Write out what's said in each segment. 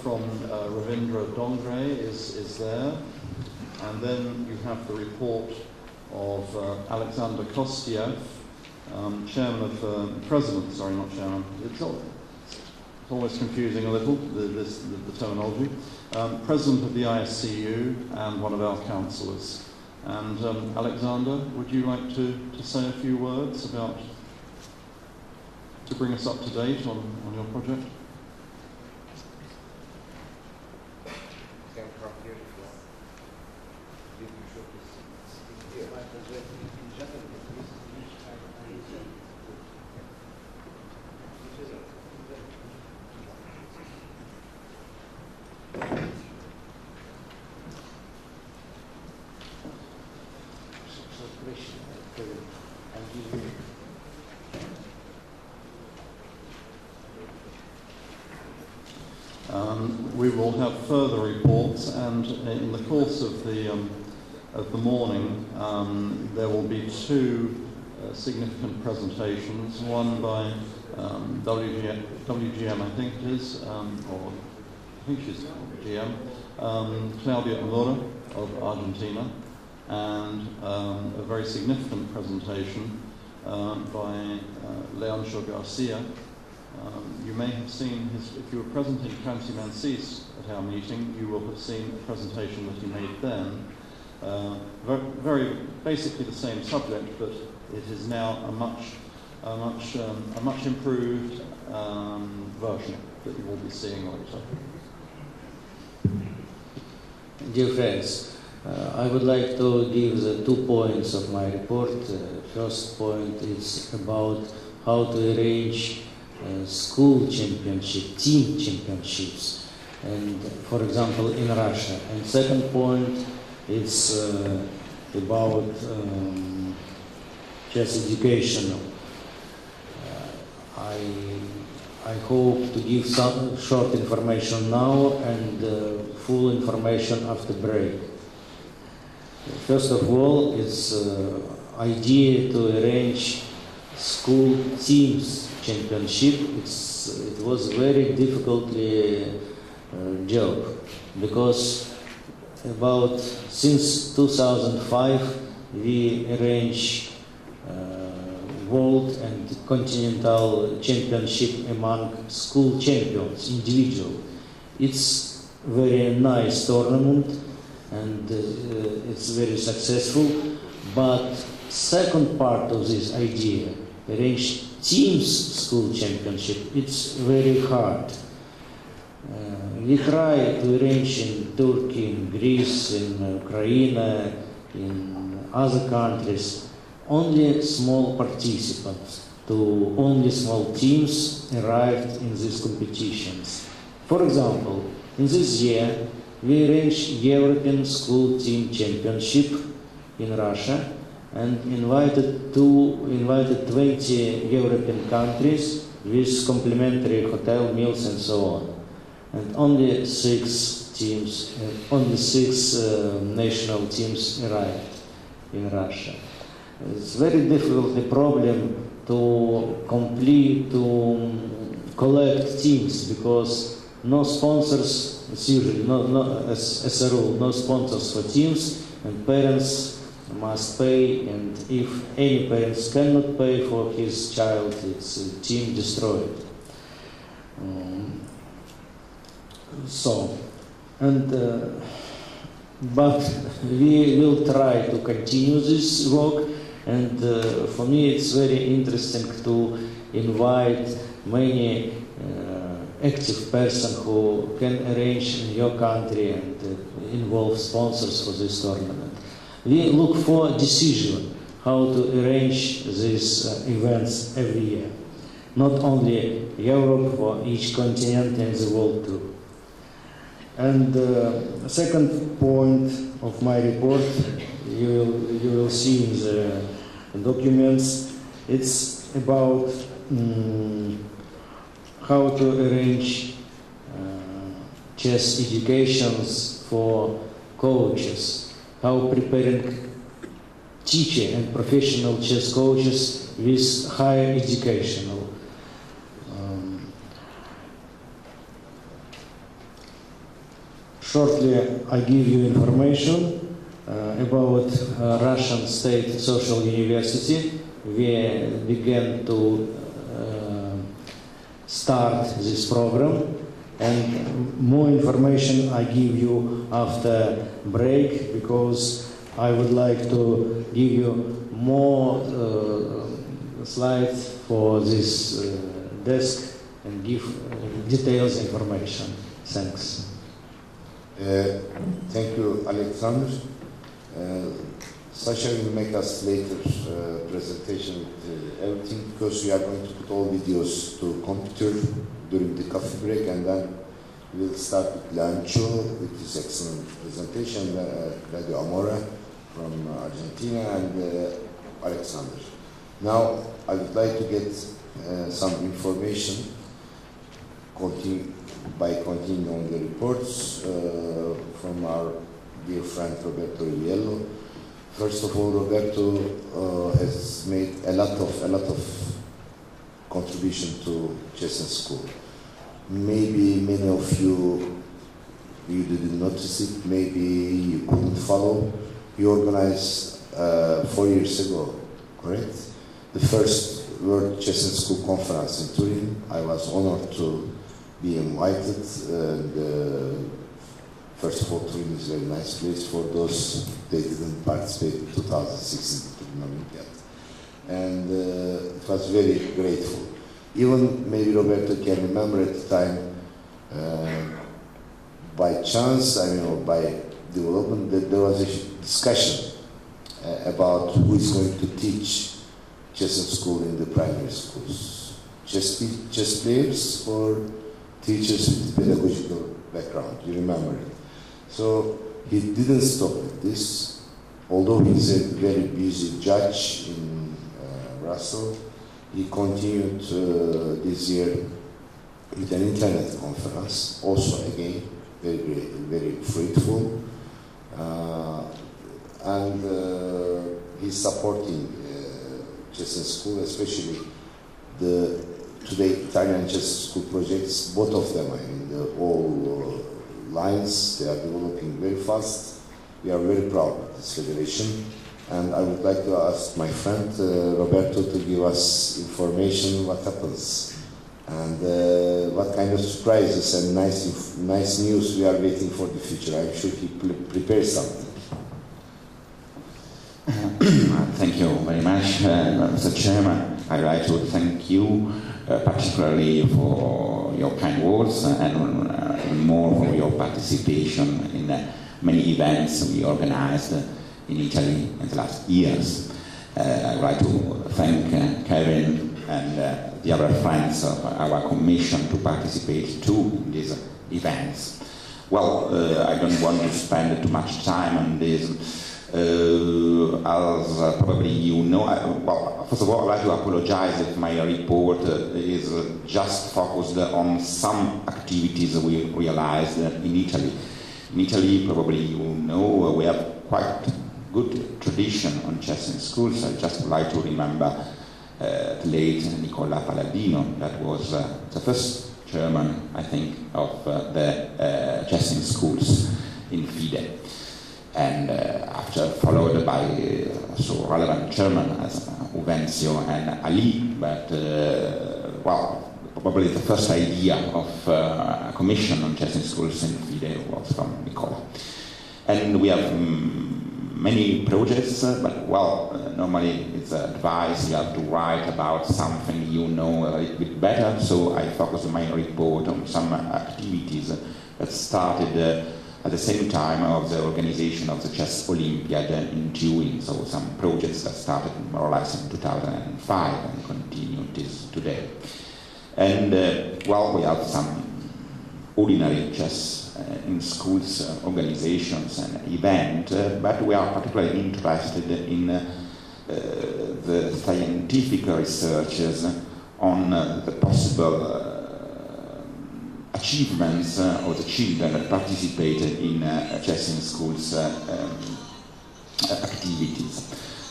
from Ravindra Dongre is there, and then you have the report of Alexander Kostyev, chairman of president. Sorry, not chairman. It's always confusing a little, the terminology. President of the ISCU and one of our councillors. And Alexander, would you like to say a few words about, to bring us up to date on your project? We will have further reports, and in the course of the morning, there will be two significant presentations. One by WGM, I think it is, or I think she's GM, Claudia Amora of Argentina, and a very significant presentation by Leoncio Garcia. You may have seen if you were present in Cancy-Mansis at our meeting, you will have seen a presentation that he made then. Very basically the same subject, but it is now a much improved version that you will be seeing later. Dear friends, I would like to give the 2 points of my report. First point is about how to arrange school championship, team championships, and for example in Russia. And second point is about chess educational. I hope to give some short information now and full information after break. First of all, it's idea to arrange school teams championship. It was very difficultly job, because since 2005 we arrange world and continental championship among school champions, individual. It's very nice tournament and it's very successful, but second part of this idea, arrange teams school championship, it's very hard. We try to arrange in Turkey, in Greece, in Ukraine, in other countries, only small participants, only small teams arrived in these competitions. For example, in this year, we arranged European School Team Championship in Russia, and invited 20 European countries with complimentary hotel meals and so on. And only six national teams arrived in Russia. It's very difficult, the problem to collect teams, because no sponsors, it's usually, as a rule, no sponsors for teams, and parents must pay, and if any parents cannot pay for his child, it's a team destroyed. But we will try to continue this work, and for me it's very interesting to invite many active persons who can arrange in your country and involve sponsors for this tournament. We look for a decision how to arrange these events every year, not only Europe, for each continent and the world too. And the second point of my report, you will see in the documents, it's about how to arrange chess educations for coaches, how preparing teacher and professional chess coaches with higher educational Shortly, I give you information about Russian State Social University. We began to start this program, and more information I give you after break, because I would like to give you more slides for this desk and give details information. Thanks. Thank you, Alexander. Sasha will make us later presentation with everything, because we are going to put all videos to computer during the coffee break, and then we'll start with Lancho with his excellent presentation, Radio Amora from Argentina, and Alexander. Now I would like to get some information by continuing on the reports from our dear friend Roberto Rivello. First of all, Roberto has made a lot of contribution to Chechen School. Maybe many of you didn't notice it, maybe you couldn't follow. He organized 4 years ago, correct? The first World Chechen School Conference in Turin. I was honored to be invited. First of all, Turin is a very nice place for those that didn't participate in 2016 Turin Olympiad. And it was very grateful. Even maybe Roberto can remember at the time, by chance, or by development, that there was a discussion about who is going to teach Chechen school in the primary schools. Chess players or teachers with pedagogical background, you remember it. So he didn't stop with this, although he's a very busy judge in Brussels. He continued this year with an internet conference, also again very, very fruitful, and he's supporting Chechen school, especially today Italian Chess school projects, both of them are in all lines. They are developing very fast. We are very proud of this federation, and I would like to ask my friend Roberto to give us information what happens and what kind of surprises and nice news we are waiting for the future. I'm sure he prepares something. Thank you very much, Mr. Chairman. I'd like to thank you particularly for your kind words and more for your participation in many events we organized in Italy in the last years. I'd like to thank Kevin and the other friends of our commission to participate too in these events. Well, I don't want to spend too much time on this. As probably you know, well, first of all, I'd like to apologize if my report is just focused on some activities we realized in Italy. In Italy, probably you know, we have quite good tradition on Chechen schools. I just would like to remember the late Nicola Palladino, that was the first chairman, I think, of the Chechen schools in FIDE. And after followed by so relevant chairmen as Uvencio and Ali, but well, probably the first idea of a commission on Chechen schools in FIDE was from Nicola. And we have many projects, but well, normally it's advice, you have to write about something you know a little bit better, so I focus my report on some activities that started at the same time of the organization of the Chess Olympiad in Turin, so some projects that started more or less in 2005 and continue this today. And well, we have some ordinary chess in schools organizations and events, but we are particularly interested in the scientific researches on the possible achievements of the children that participated in Chechen schools activities.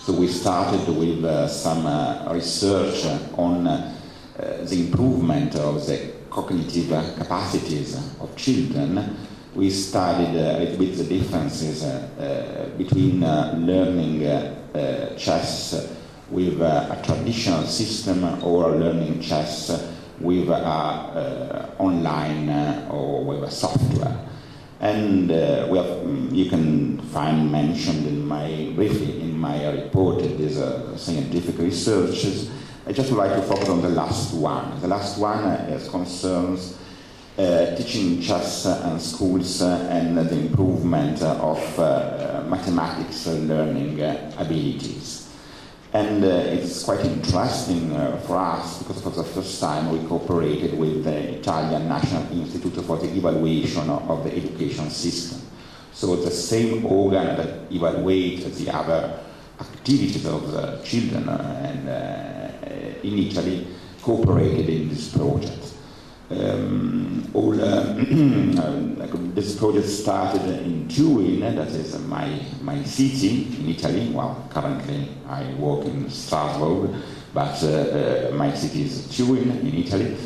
So we started with some research on the improvement of the cognitive capacities of children we studied a little bit the differences between learning chess with a traditional system or learning chess with online or with a software. And you can find mentioned briefly in my report these scientific researches. I just would like to focus on the last one. The last one concerns teaching chess in schools and the improvement of mathematics learning abilities. And it's quite interesting for us because for the first time we cooperated with the Italian National Institute for the Evaluation of the Education System. So the same organ that evaluates the other activities of the children in Italy cooperated in this project. This project started in Turin, that is my city in Italy. Well, currently I work in Strasbourg, but my city is Turin in Italy.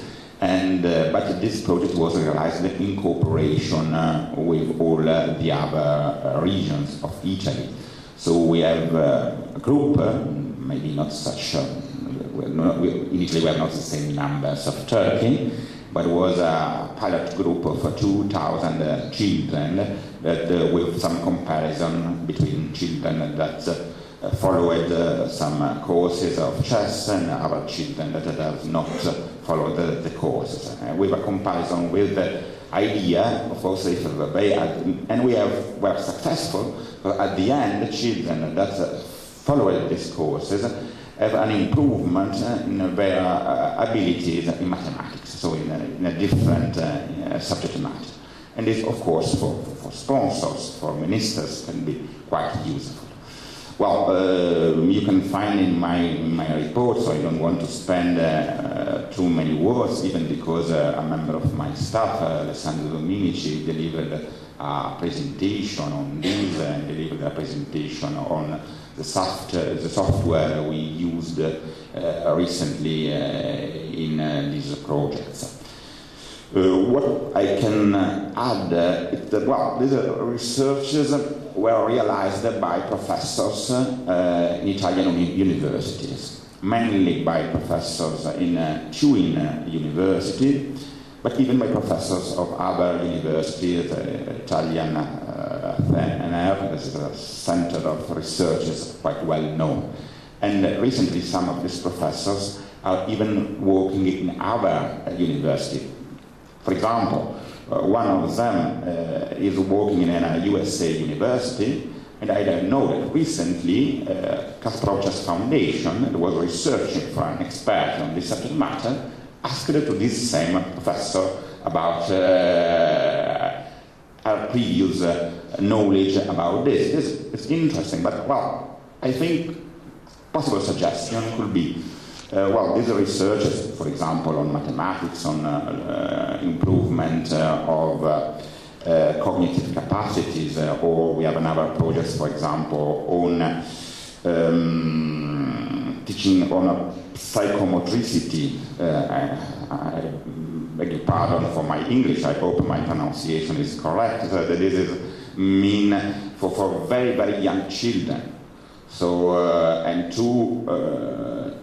And but this project was realized in cooperation with all the other regions of Italy. So we have a group, maybe not such. In Italy we have not the same numbers of Turkey. But it was a pilot group of 2,000 children that, with some comparison between children that followed some courses of chess and other children that have not followed the courses. With a comparison with the idea, of course, if they and we were successful, but at the end, the children that followed these courses have an improvement in their abilities in mathematics, so in a different subject matter. And this, of course, for sponsors, for ministers, can be quite useful. Well, you can find in my report, so I don't want to spend too many words, even because a member of my staff, Alessandro Dominici, delivered a presentation on this and delivered a presentation on the software we used recently in these projects. What I can add is that, well, these researches were realized by professors in Italian universities, mainly by professors in Turin University, but even by professors of other universities, Italian FNR, this is a center of research, is quite well known. And recently some of these professors are even working in other universities. For example, one of them is working in a USA university, and I don't know that recently Kasparov's Foundation, that was researching for an expert on this subject matter, asked to this same professor about our previous knowledge about this. This is interesting, but, well, I think possible suggestion could be, well, these researches, for example, on mathematics, on improvement of cognitive capacities, or we have another project, for example, on teaching on psychomotricity. I beg your pardon for my English, I hope my pronunciation is correct, that this is mean for very, very young children. So, and to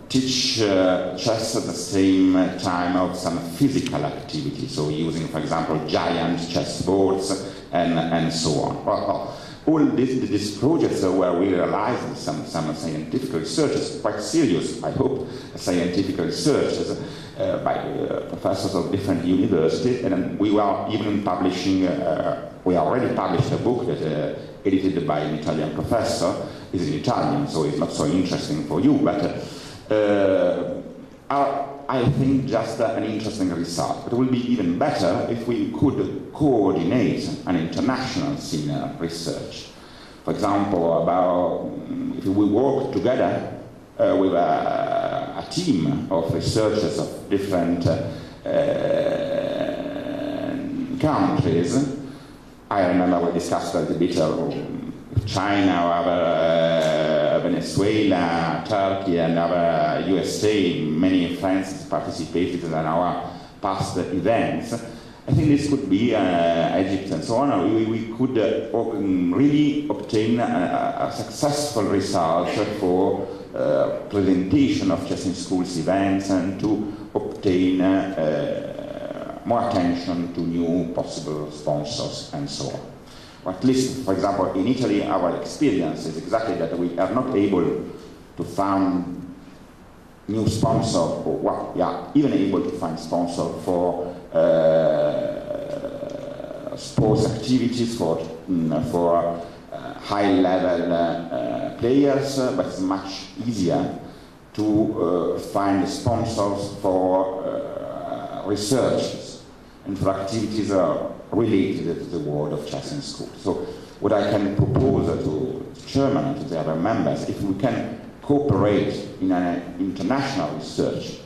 teach chess at the same time of some physical activity, so using, for example, giant chess boards and so on. Well, all these projects where we realized some scientific researches, quite serious, I hope, scientific researches by professors of different universities, and we were even publishing, we already published a book that edited by an Italian professor. It's in Italian, so it's not so interesting for you, but I think just an interesting result. But it will be even better if we could coordinate an international scene research. For example, about if we work together with a team of researchers of different countries. I remember we discussed a little bit of China, or other Venezuela, Turkey, and other USA. Many friends participated in our past events. I think this could be Egypt and so on. We could really obtain a successful result for presentation of chess in schools events and to obtain more attention to new possible sponsors and so on. Or at least, for example, in Italy, our experience is exactly that we are not able to find new sponsor, or well, yeah, even able to find sponsor for sports activities for high-level players, but it's much easier to find sponsors for research and for activities related to the world of chess in school. So what I can propose to the chairman and to the other members, if we can cooperate in an international research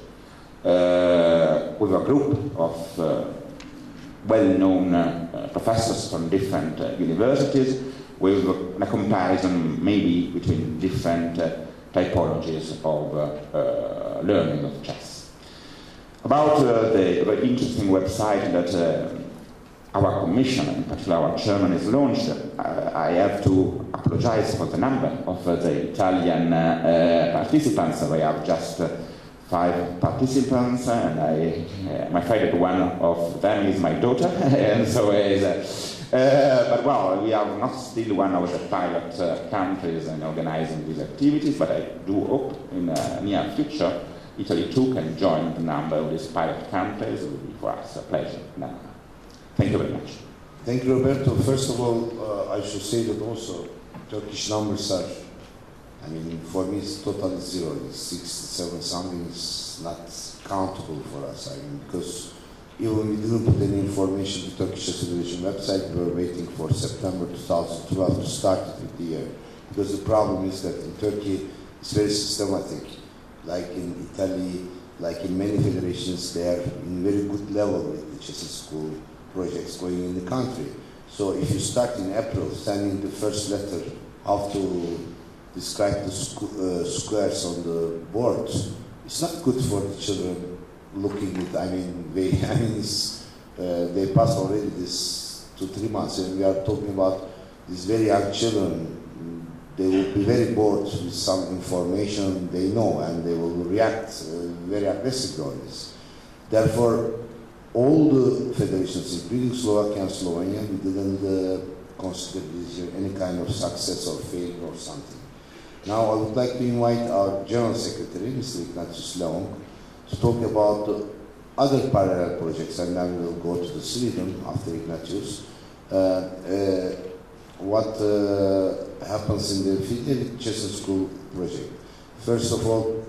with a group of well-known professors from different universities, with a comparison maybe between different typologies of learning of chess. About the very interesting website that our commission, in particular our chairman, has launched, I have to apologize for the number of the Italian participants. We have just 5 participants, and my favorite one of them is my daughter, and so is. But well, we are not still one of the pilot countries in organizing these activities, but I do hope in the near future Italy too can join the number of these pilot countries. It will be for us a pleasure. No. Thank you very much. Thank you, Roberto. First of all, I should say that also Turkish numbers are, I mean, for me it's totally zero. It's 6, 7 something is not countable for us. I mean, because even we didn't put any information to Turkish Federation website, we were waiting for September 2012 to start it with the year. Because the problem is that in Turkey, it's very systematic. Like in Italy, like in many federations, they are in very good level with the chess school projects going in the country. So if you start in April sending the first letter how to describe the squares on the board, it's not good for the children looking at, I mean, they passed already this 2-3 months, and we are talking about these very young children. They will be very bored with some information they know, and they will react very aggressively on this. Therefore, all the federations, including Slovakia and Slovenia, we didn't consider this year any kind of success or failure or something. Now I would like to invite our General Secretary, Mr. Ignatius Leong, to talk about other parallel projects, and then we will go to the Sweden after Ignatius. What happens in the FIDE Chess School project. First of all,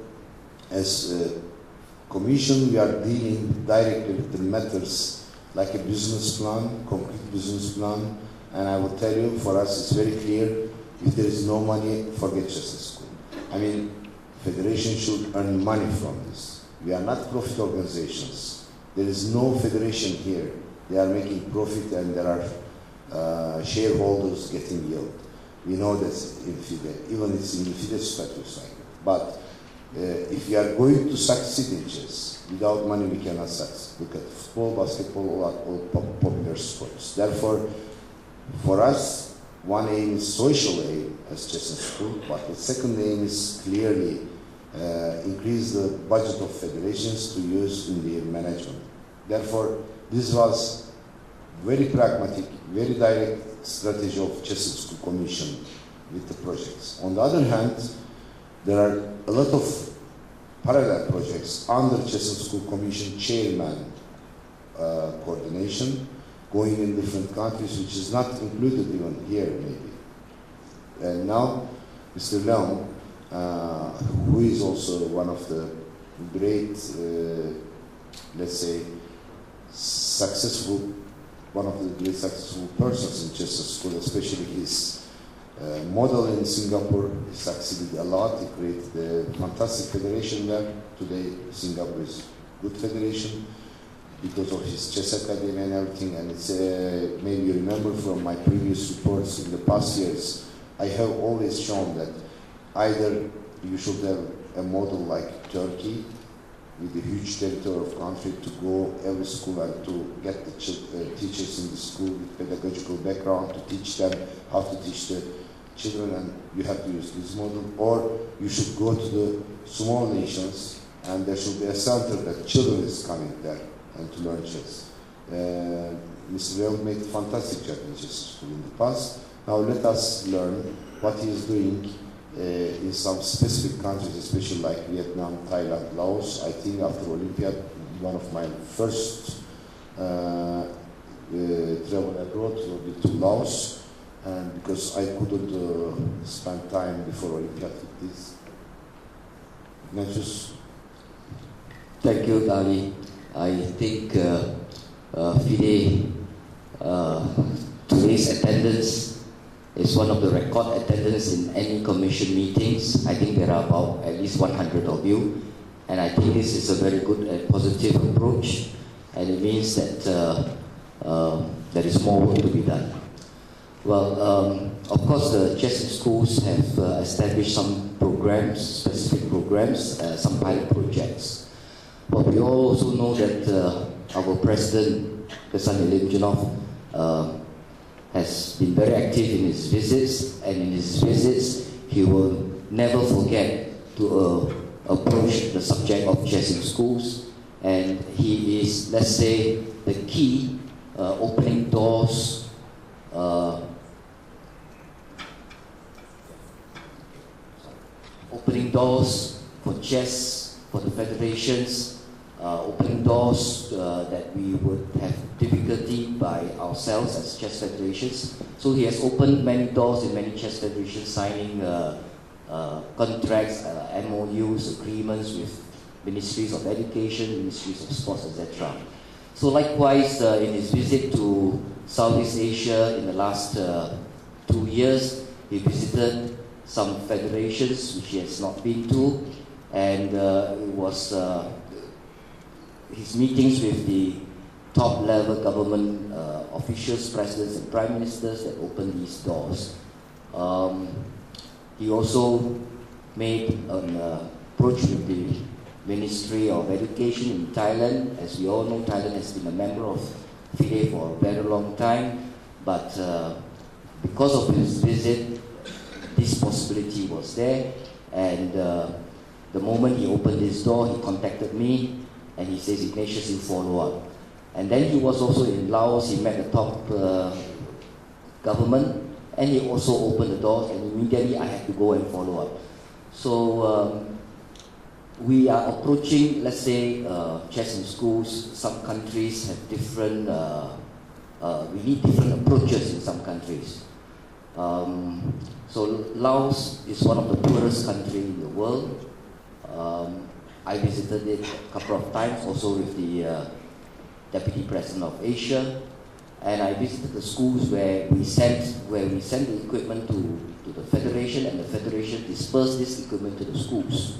as Commission, we are dealing directly with the matters like a business plan, concrete business plan, and I will tell you, for us it's very clear, if there is no money, forget chess school. I mean, federation should earn money from this. We are not profit organizations. There is no federation here. They are making profit and there are shareholders getting yield. We know that in FIDE, even it's in the FIDE status like that. But if we are going to succeed in chess, without money we cannot succeed. Look at football, basketball, all popular sports. Therefore, for us, one aim is social aim as chess in school, but the second aim is clearly increase the budget of federations to use in their management. Therefore, this was very pragmatic, very direct strategy of Chess in School Commission with the projects. On the other hand, there are a lot of parallel projects under Chess in School Commission chairman coordination going in different countries, which is not included even here maybe. And now, Mr. Leong, who is also one of the great, let's say, one of the great successful persons in chess school, especially his model in Singapore. He succeeded a lot. He created a fantastic federation there. Today, Singapore is a good federation because of his chess academy and everything. And it's maybe you remember from my previous reports in the past years, I have always shown that either you should have a model like Turkey, with a huge territory of country to go every school and to get the teachers in the school with pedagogical background to teach them how to teach the children, and you have to use this model. Or you should go to the small nations and there should be a center that children is coming there and to learn chess. Mr. Real made a fantastic job in chess school in the past. Now let us learn what he is doing in some specific countries, especially like Vietnam, Thailand, Laos. I think after Olympiad, one of my first travel abroad will be to Laos, and because I couldn't spend time before Olympiad with this. Ignatius. Thank you, Ali. I think FIDE, today's attendance is one of the record attendance in any commission meetings. I think there are about at least 100 of you, and I think this is a very good and positive approach, and it means that there is more work to be done. Well, of course, the chess schools have established some programs, specific programs, some pilot projects. But we also know that our president, Kesan Ilimjanov, has been very active in his visits, and in his visits, he will never forget to approach the subject of chess in schools, and he is, let's say, the key opening doors for chess, for the federations, opening doors that we would have difficulty by ourselves as chess federations. So he has opened many doors in many chess federations, signing contracts, MOUs, agreements with ministries of education, ministries of sports, etc. So likewise, in his visit to Southeast Asia in the last 2 years, he visited some federations which he has not been to, and it was his meetings with the top-level government officials, presidents and prime ministers that opened these doors. He also made an approach with the Ministry of Education in Thailand. As we all know, Thailand has been a member of FIDE for a very long time, but because of his visit, this possibility was there, and the moment he opened his door, he contacted me, and he says, Ignatius, you follow up. And then he was also in Laos, he met the top government, and he also opened the doors, and immediately I had to go and follow up. So we are approaching, let's say, chess in schools. Some countries have different, we need different approaches in some countries. So Laos is one of the poorest countries in the world. I visited it a couple of times, also with the Deputy President of Asia, and I visited the schools where we sent the equipment to the Federation, and the Federation dispersed this equipment to the schools.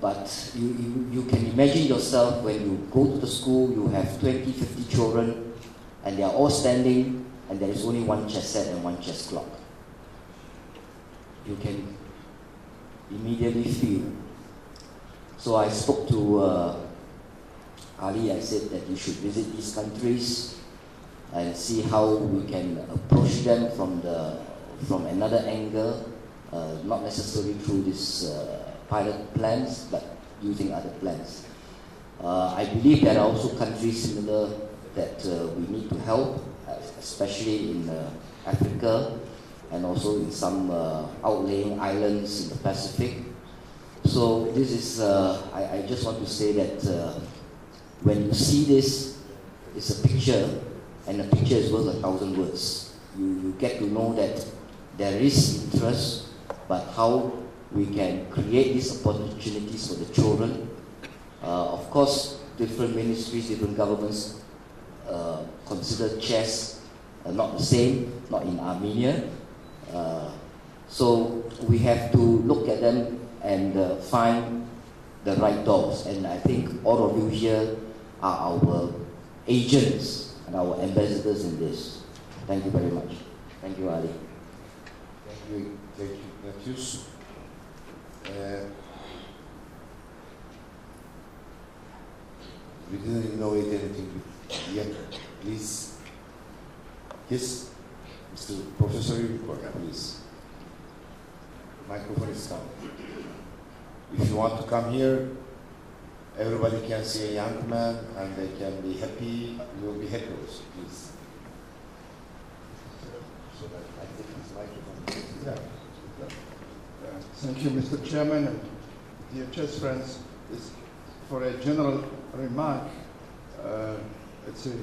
But you can imagine yourself when you go to the school, you have 20, 50 children, and they are all standing, and there is only one chess set and one chess clock. You can immediately feel. So I spoke to Ali. I said that you should visit these countries and see how we can approach them from another angle, not necessarily through this pilot plans, but using other plans. I believe there are also countries similar that we need to help, especially in Africa, and also in some outlying islands in the Pacific. So this is, I just want to say that when you see this, it's a picture, and a picture is worth 1,000 words. You get to know that there is interest, but how we can create these opportunities for the children. Of course, different ministries, different governments consider chess not the same, not in Armenia. So we have to look at them and find the right doors. And I think all of you here are our agents and our ambassadors in this. Thank you very much. Thank you, Ali. Thank you, Ignatius. We didn't innovate anything yet. Please. Yes, Mr. Professor Yukor, please. Microphone is coming. If you want to come here, everybody can see a young man and they can be happy. You will be happy also, please. So that I take this microphone. Yeah. Thank you, Mr. Chairman and dear chess friends. For a general remark, at the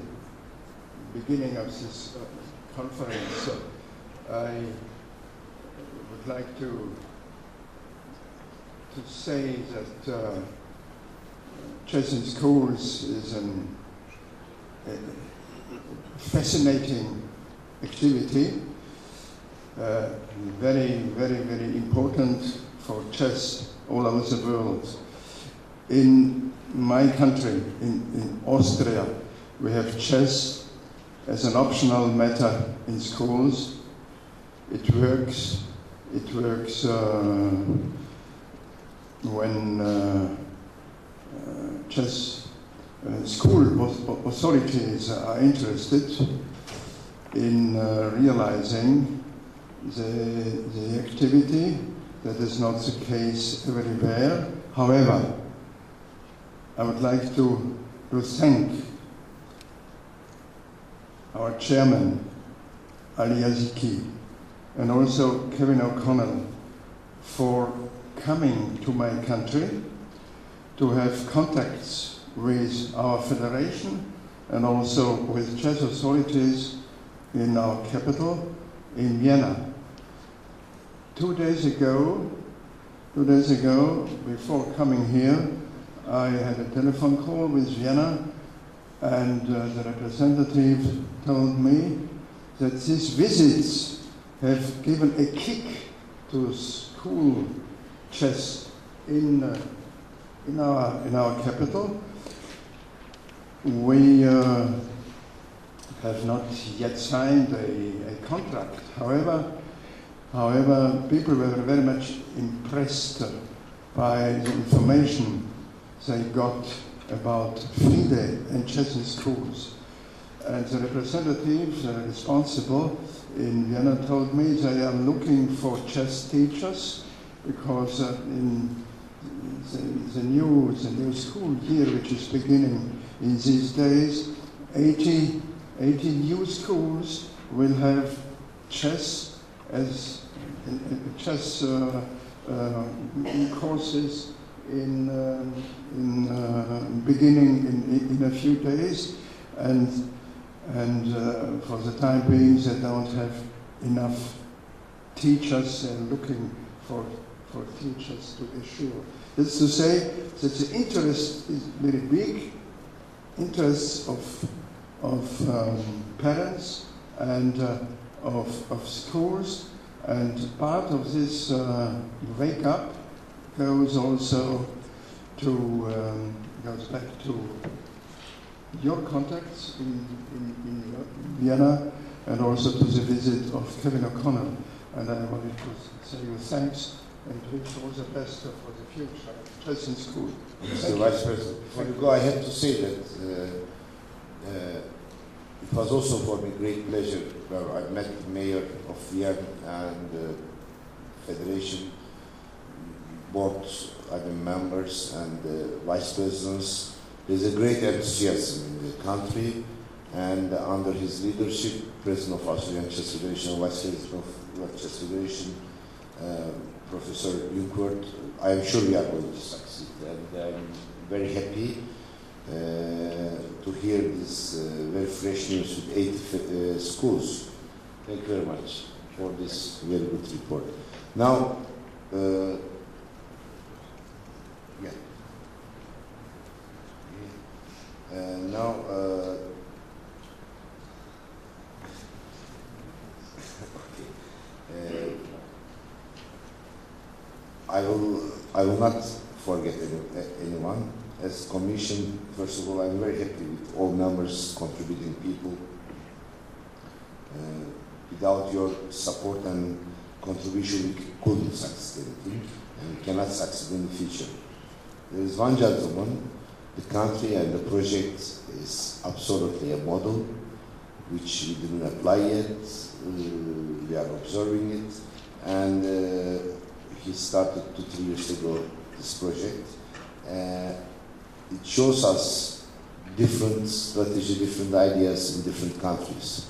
beginning of this conference, I would like to say that chess in schools is a fascinating activity, very, very, very important for chess all over the world. In my country, in Austria, we have chess as an optional matter in schools. It works when chess school authorities are interested in realizing the activity. That is not the case everywhere. However, I would like to thank our chairman, Ali Yaziki, and also Kevin O'Connell for coming to my country to have contacts with our federation and also with chess authorities in our capital, in Vienna. 2 days ago, before coming here, I had a telephone call with Vienna, and the representative told me that these visits have given a kick to school chess in our capital. We have not yet signed a contract. However, people were very much impressed by the information they got about FIDE and chess in schools. And the representatives responsible in Vienna told me they are looking for chess teachers because in the new school year, which is beginning in these days, 80 new schools will have chess as chess courses beginning in a few days, and for the time being they don't have enough teachers. They're looking for teachers to assure. That's to say that the interest is very big, interest of parents and of schools, and part of this wake up goes also to goes back to your contacts in Vienna, and also to the visit of Kevin O'Connell. And I wanted to say you thanks and wish all the best for the future of chess in school. Mr. Vice President, before you go, I have to say that it was also for me great pleasure where I met the mayor of Vienna and the Federation board members and vice presidents. There's a great enthusiasm in the country, and under his leadership, President of Austrian Chess Federation, Vice President of Chess Federation, Professor Junkert, I am sure we are going to succeed. And I'm very happy to hear this very fresh news with 8 schools. Thank you very much for this very good report. Now, I will not forget anyone. As Commission, first of all, I'm very happy with all members, contributing people. Without your support and contribution, we couldn't succeed anything, and we cannot succeed in the future. There is one gentleman The country and the project is absolutely a model which we didn't apply yet. We are observing it, and he started 2-3 years ago this project. It shows us different strategy, different ideas in different countries.